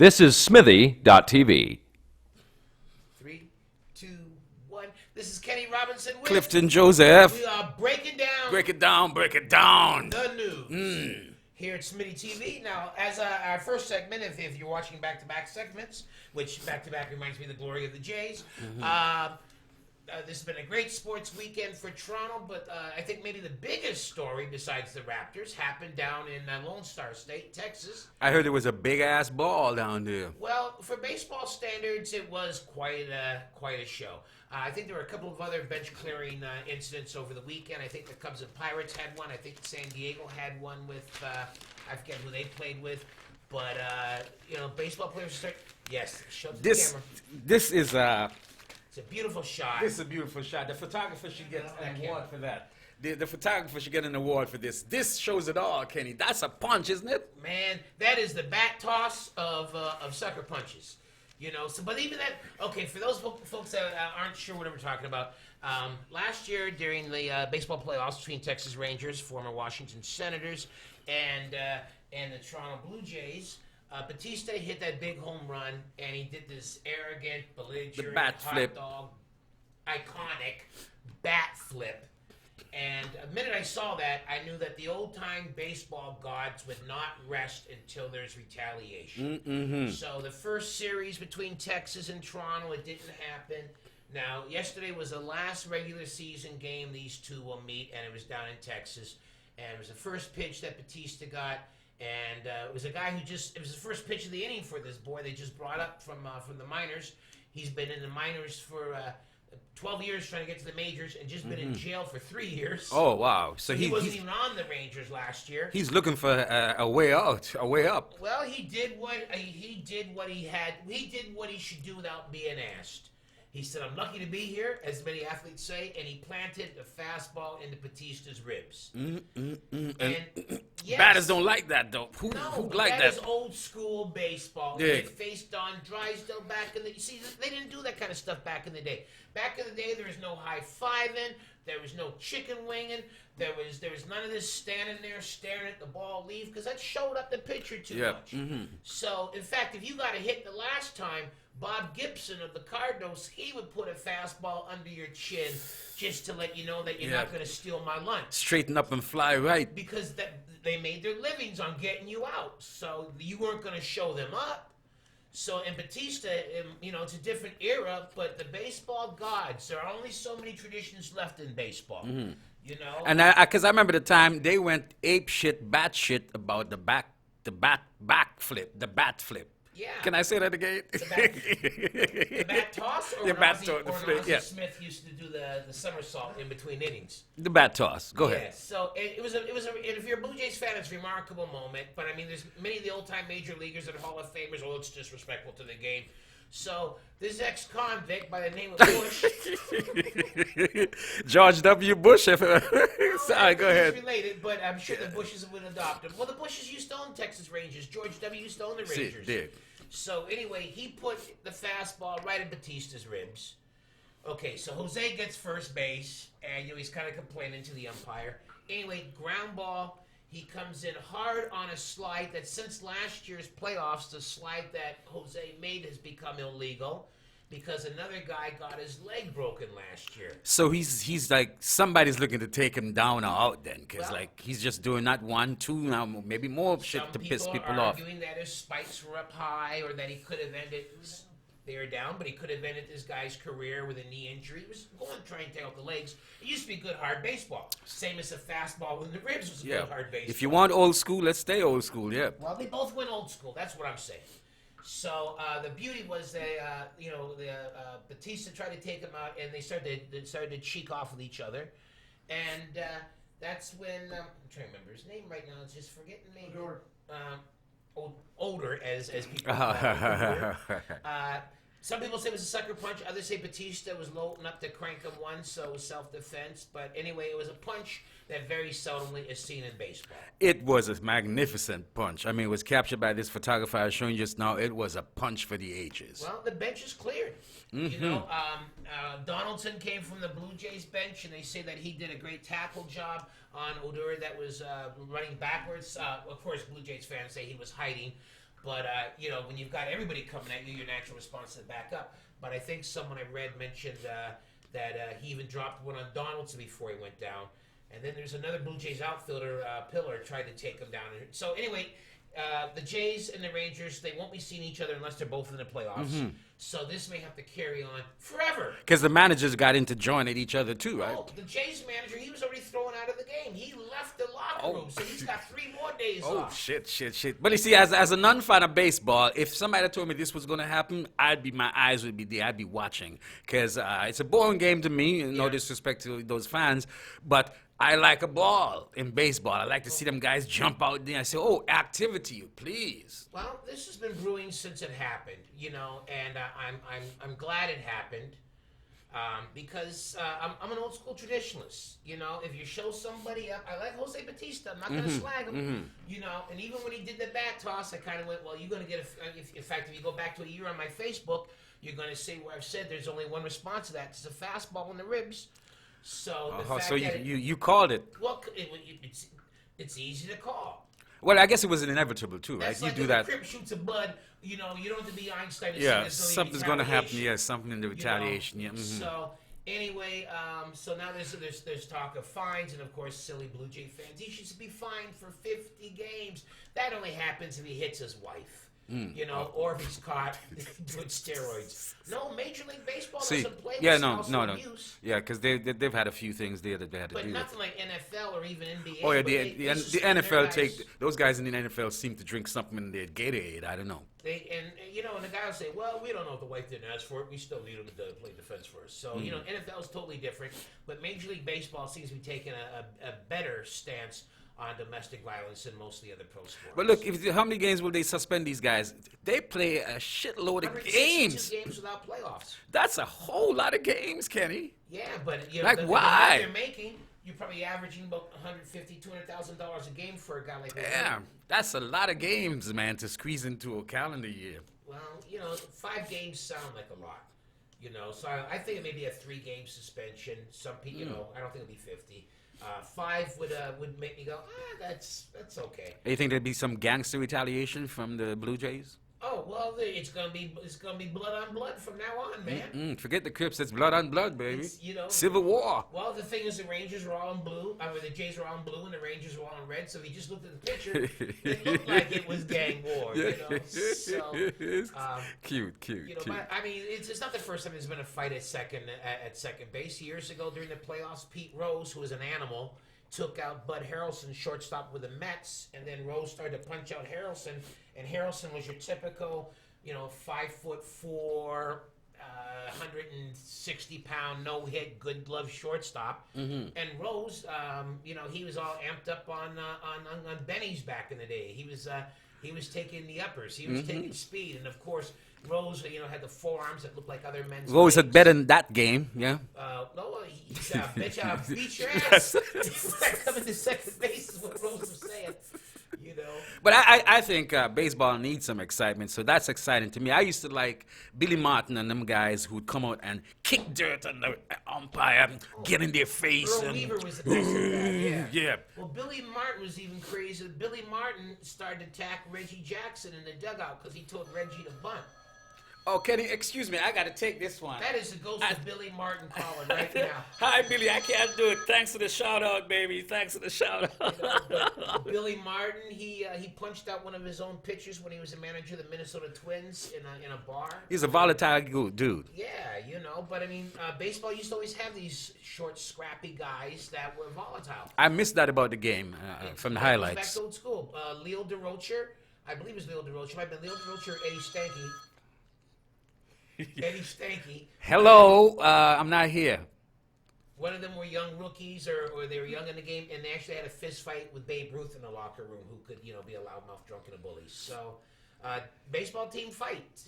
This is Smithy.tv. 3, 2, 1. This is Kenny Robinson with Clifton Joseph. We are breaking down Break it down, break it down. the news here at Smitty TV. Now, as our first segment, if you're watching back-to-back segments, which back-to-back reminds me of the glory of the Jays, this has been a great sports weekend for Toronto, but I think maybe the biggest story besides the Raptors happened down in Lone Star State, Texas. I heard there was a big ass ball down there. Well, for baseball standards, it was quite a show. I think there were a couple of other bench clearing incidents over the weekend. I think the Cubs and Pirates had one. I think San Diego had one with I forget who they played with, but baseball players start. Yes, show the camera. This is It's a beautiful shot. This is a beautiful shot. The photographer should get an award for that. The photographer should get an award for this. This shows it all, Kenny. That's a punch, isn't it? Man, that is the bat toss of sucker punches. But even that, okay, for those folks that aren't sure what we're talking about, last year during the baseball playoffs between Texas Rangers, former Washington Senators, and the Toronto Blue Jays, Bautista hit that big home run, and he did this arrogant, belligerent, hot dog, iconic bat flip. And the minute I saw that, I knew that the old-time baseball gods would not rest until there's retaliation. Mm-hmm. So the first series between Texas and Toronto, it didn't happen. Now, yesterday was the last regular season game these two will meet, and it was down in Texas. And it was the first pitch that Bautista got. And it was a guy it was the first pitch of the inning for this boy they just brought up from the minors. He's been in the minors for 12 years trying to get to the majors and just been in jail for 3 years. Oh, wow. So he wasn't even on the Rangers last year. He's looking for a way out, a way up. Well, he did what he should do without being asked. He said, "I'm lucky to be here," as many athletes say, and he planted the fastball into Batista's ribs. And yes, batters don't like that, though. Who like that? That is old school baseball. Yeah. It faced on Drysdale back in the... You see, they didn't do that kind of stuff back in the day. Back in the day, there was no high-fiving. There was no chicken winging. There was none of this standing there staring at the ball leave, because that showed up the pitcher too much. Mm-hmm. So, in fact, if you got a hit the last time, Bob Gibson of the Cardinals, he would put a fastball under your chin just to let you know that you're not going to steal my lunch. Straighten up and fly right. Because they made their livings on getting you out. So you weren't going to show them up. So in Bautista, it's a different era, but the baseball gods, there are only so many traditions left in baseball. Mm-hmm. And because I remember the time they went ape shit, bat shit about the bat flip. Yeah. Can I say that again? The bat toss? Or The bat Ozzie, toss, the or flip, Ozzie yeah. Smith used to do the somersault in between innings. The bat toss. Go Yeah, ahead. so if you're a Blue Jays fan, it's a remarkable moment. But I mean, there's many of the old-time major leaguers and Hall of Famers. Oh, it's disrespectful to the game. So this ex-convict by the name of Bush. George W. Bush. Sorry, go ahead. He's related, but I'm sure the Bushes would adopt him. Well, the Bushes used to own Texas Rangers. George W. used to own the Rangers. Did. So anyway, he put the fastball right in Batista's ribs. Okay, so Jose gets first base, and he's kind of complaining to the umpire. Anyway, ground ball. He comes in hard on a slide that since last year's playoffs, the slide that Jose made has become illegal because another guy got his leg broken last year. So he's like, somebody's looking to take him down or out then, because he's just doing not 1, 2, now maybe more shit to piss people Some off. people are arguing that his spikes were up high or that he could have ended... They were down, but he could have ended this guy's career with a knee injury. He was going to try and take out the legs. It used to be good hard baseball. Same as a fastball in the ribs was a good hard baseball. If you want old school, let's stay old school, yeah. Well, they both went old school. That's what I'm saying. So the beauty was Bautista tried to take him out, and they started to cheek off with each other. And that's when, I'm trying to remember his name right now. It's just forgetting me. Older, as people call it. Some people say it was a sucker punch. Others say Bautista was loading up to crank him once, so it was self-defense. But anyway, it was a punch that very seldomly is seen in baseball. It was a magnificent punch. I mean, it was captured by this photographer I was showing you just now. It was a punch for the ages. Well, the bench is cleared. Mm-hmm. Donaldson came from the Blue Jays bench, and they say that he did a great tackle job on Odor that was running backwards. Of course, Blue Jays fans say he was hiding. But when you've got everybody coming at you, your natural response is to back up. But I think someone I read mentioned that he even dropped one on Donaldson before he went down. And then there's another Blue Jays outfielder, Pillar, tried to take him down. So anyway, the Jays and the Rangers, they won't be seeing each other unless they're both in the playoffs. So this may have to carry on forever. Because the managers got into joining each other too, right? Oh, the Jays manager, he was already thrown out of the game. He left the locker room, so he's got 3 more days off. Shit. But you see, as a non-fan of baseball, if somebody told me this was going to happen, my eyes would be there. I'd be watching. Because it's a boring game to me, no disrespect to those fans, but I like a ball in baseball. I like to see them guys jump out there. I say, oh, activity, please. Well, this has been brewing since it happened, and I'm glad it happened because I'm an old school traditionalist. If you show somebody up, I like Jose Bautista. I'm not going to slag him. And even when he did the bat toss, I kind of went, well, you're going to get in fact, if you go back to a year on my Facebook, you're going to see where I've said there's only one response to that. It's a fastball in the ribs. So the fact that you called it. Well, it's easy to call. Well, I guess it was inevitable too, right? That's You like do if that. a crib shoots a bud. You don't have to be Einstein. Yeah, something's going to happen. Yeah, something in the retaliation. Yeah. So anyway, so now there's talk of fines, and of course, silly Blue Jay fans. He should be fined for 50 games. That only happens if he hits his wife. Or if he's caught doing steroids. No, Major League Baseball doesn't play with spousal abuse. Yeah, because they've had a few things there that they had to But deal nothing like NFL or even NBA. Oh yeah, the NFL those guys in the NFL seem to drink something in their Gatorade. I don't know. And the guy will say, well, we don't know if the wife didn't ask for it. We still need him to play defense first. So, NFL is totally different. But Major League Baseball seems to be taking a better stance on domestic violence than most of the other pro sports. But look, how many games will they suspend these guys? They play a shitload of games. Games without playoffs. That's a whole lot of games, Kenny. Yeah, but why? They're making, you're probably averaging about $150,000, $200,000 a game for a guy like that. Yeah, that's a lot of games, man, to squeeze into a calendar year. Well, 5 games sound like a lot. So I think it may be a 3-game suspension. Some people, I don't think it'll be 50. 5 would make me go, that's okay. You think there'd be some gangster retaliation from the Blue Jays? Oh well, it's gonna be blood on blood from now on, man. Forget the Crips, it's blood on blood, baby. It's, Civil War. Well, the thing is, the Rangers were all in blue. The Jays were all in blue, and the Rangers were all in red. So if you just looked at the picture, it looked like it was gang war. So cute. But, I mean, it's not the first time there's been a fight at second base. Years ago during the playoffs, Pete Rose, who was an animal, took out Bud Harrelson, shortstop with the Mets, and then Rose started to punch out Harrelson, and Harrelson was your typical, 5'4", 160-pound, no-hit, good glove shortstop, and Rose, he was all amped up on Benny's back in the day. He was taking the uppers, he was taking speed, and of course, Rose, had the forearms that looked like other men's. Rose had better in that game, yeah. No, he's bitch, I'll beat your ass. Coming to second base is what Rose was saying, But I think baseball needs some excitement, so that's exciting to me. I used to like Billy Martin and them guys who'd come out and kick dirt on the umpire, get in their face. Earl Weaver was the best of that, yeah. Well, Billy Martin was even crazy. Billy Martin started to attack Reggie Jackson in the dugout because he told Reggie to bunt. Oh, Kenny, excuse me, I got to take this one. That is the ghost of Billy Martin calling right now. Hi, Billy, I can't do it. Thanks for the shout-out, baby. Thanks for the shout-out. Billy Martin, he punched out one of his own pitchers when he was the manager of the Minnesota Twins in a bar. He's a volatile dude. Yeah, but I mean, baseball used to always have these short, scrappy guys that were volatile. I missed that about the game from the highlights. Back to old school. Leo Durocher, I believe it was Leo Durocher. It might have been Leo Durocher or Eddie Stanky. Eddie Stanky. Hello, I'm not here. One of them were young rookies, or they were young in the game, and they actually had a fist fight with Babe Ruth in the locker room, who could, be a loudmouth drunk and a bully. So, baseball team fights.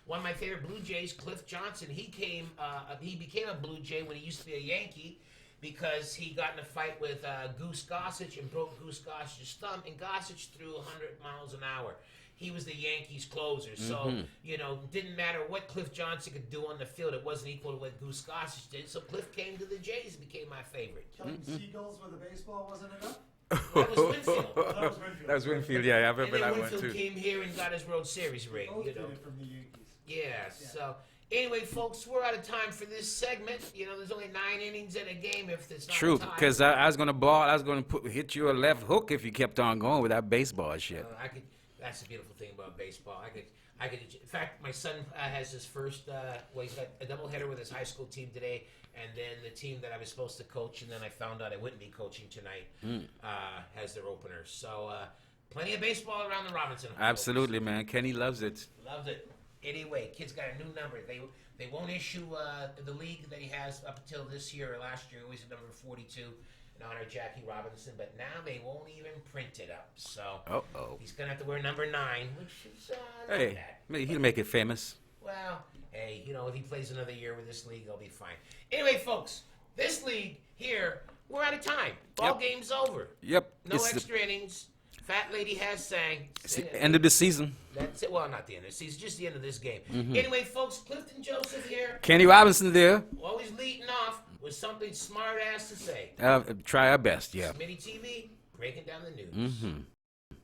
One of my favorite Blue Jays, Cliff Johnson. He became a Blue Jay when he used to be a Yankee, because he got in a fight with Goose Gossage and broke Goose Gossage's thumb, and Gossage threw 100 miles an hour. He was the Yankees closer, so, didn't matter what Cliff Johnson could do on the field. It wasn't equal to what Goose Gossage did, so Cliff came to the Jays and became my favorite. Killing seagulls with a baseball wasn't enough? That was Winfield. That was Winfield. Yeah, I And remember then that one Winfield too. came here and got his World Series ring. Both You did know. it from the Yankees. Yeah. So anyway, folks, we're out of time for this segment. You know, there's only 9 innings in a game if it's not True, a tie. because I was gonna ball. I was gonna hit you a left hook if you kept on going with that baseball shit. I could. That's the beautiful thing about baseball. I could. In fact, my son has his first. Well, he's got a doubleheader with his high school team today, and then the team that I was supposed to coach, and then I found out I wouldn't be coaching tonight. Has their opener. So plenty of baseball around the Robinson home, Absolutely, man. Kenny loves it. folks. Loved it. Anyway, kid's got a new number. They won't issue the league that he has up until this year or last year. Always number 42. In honor of Jackie Robinson, but now they won't even print it up. So he's gonna have to wear number 9, which is not Hey, bad. he'll make it famous. Well, hey, you know, if he plays another year with this league, he'll be fine. Anyway, folks, this league here, we're out of time. Ball game's over. Yep. No It's extra innings. Fat lady has sang. the end of the season. That's it. Well, not the end of the season, just the end of this game. Anyway, folks, Clifton Joseph here, Kenny Robinson there. always leading off with something smart ass to say. Try our best. Yeah. Smitty TV, breaking down the news.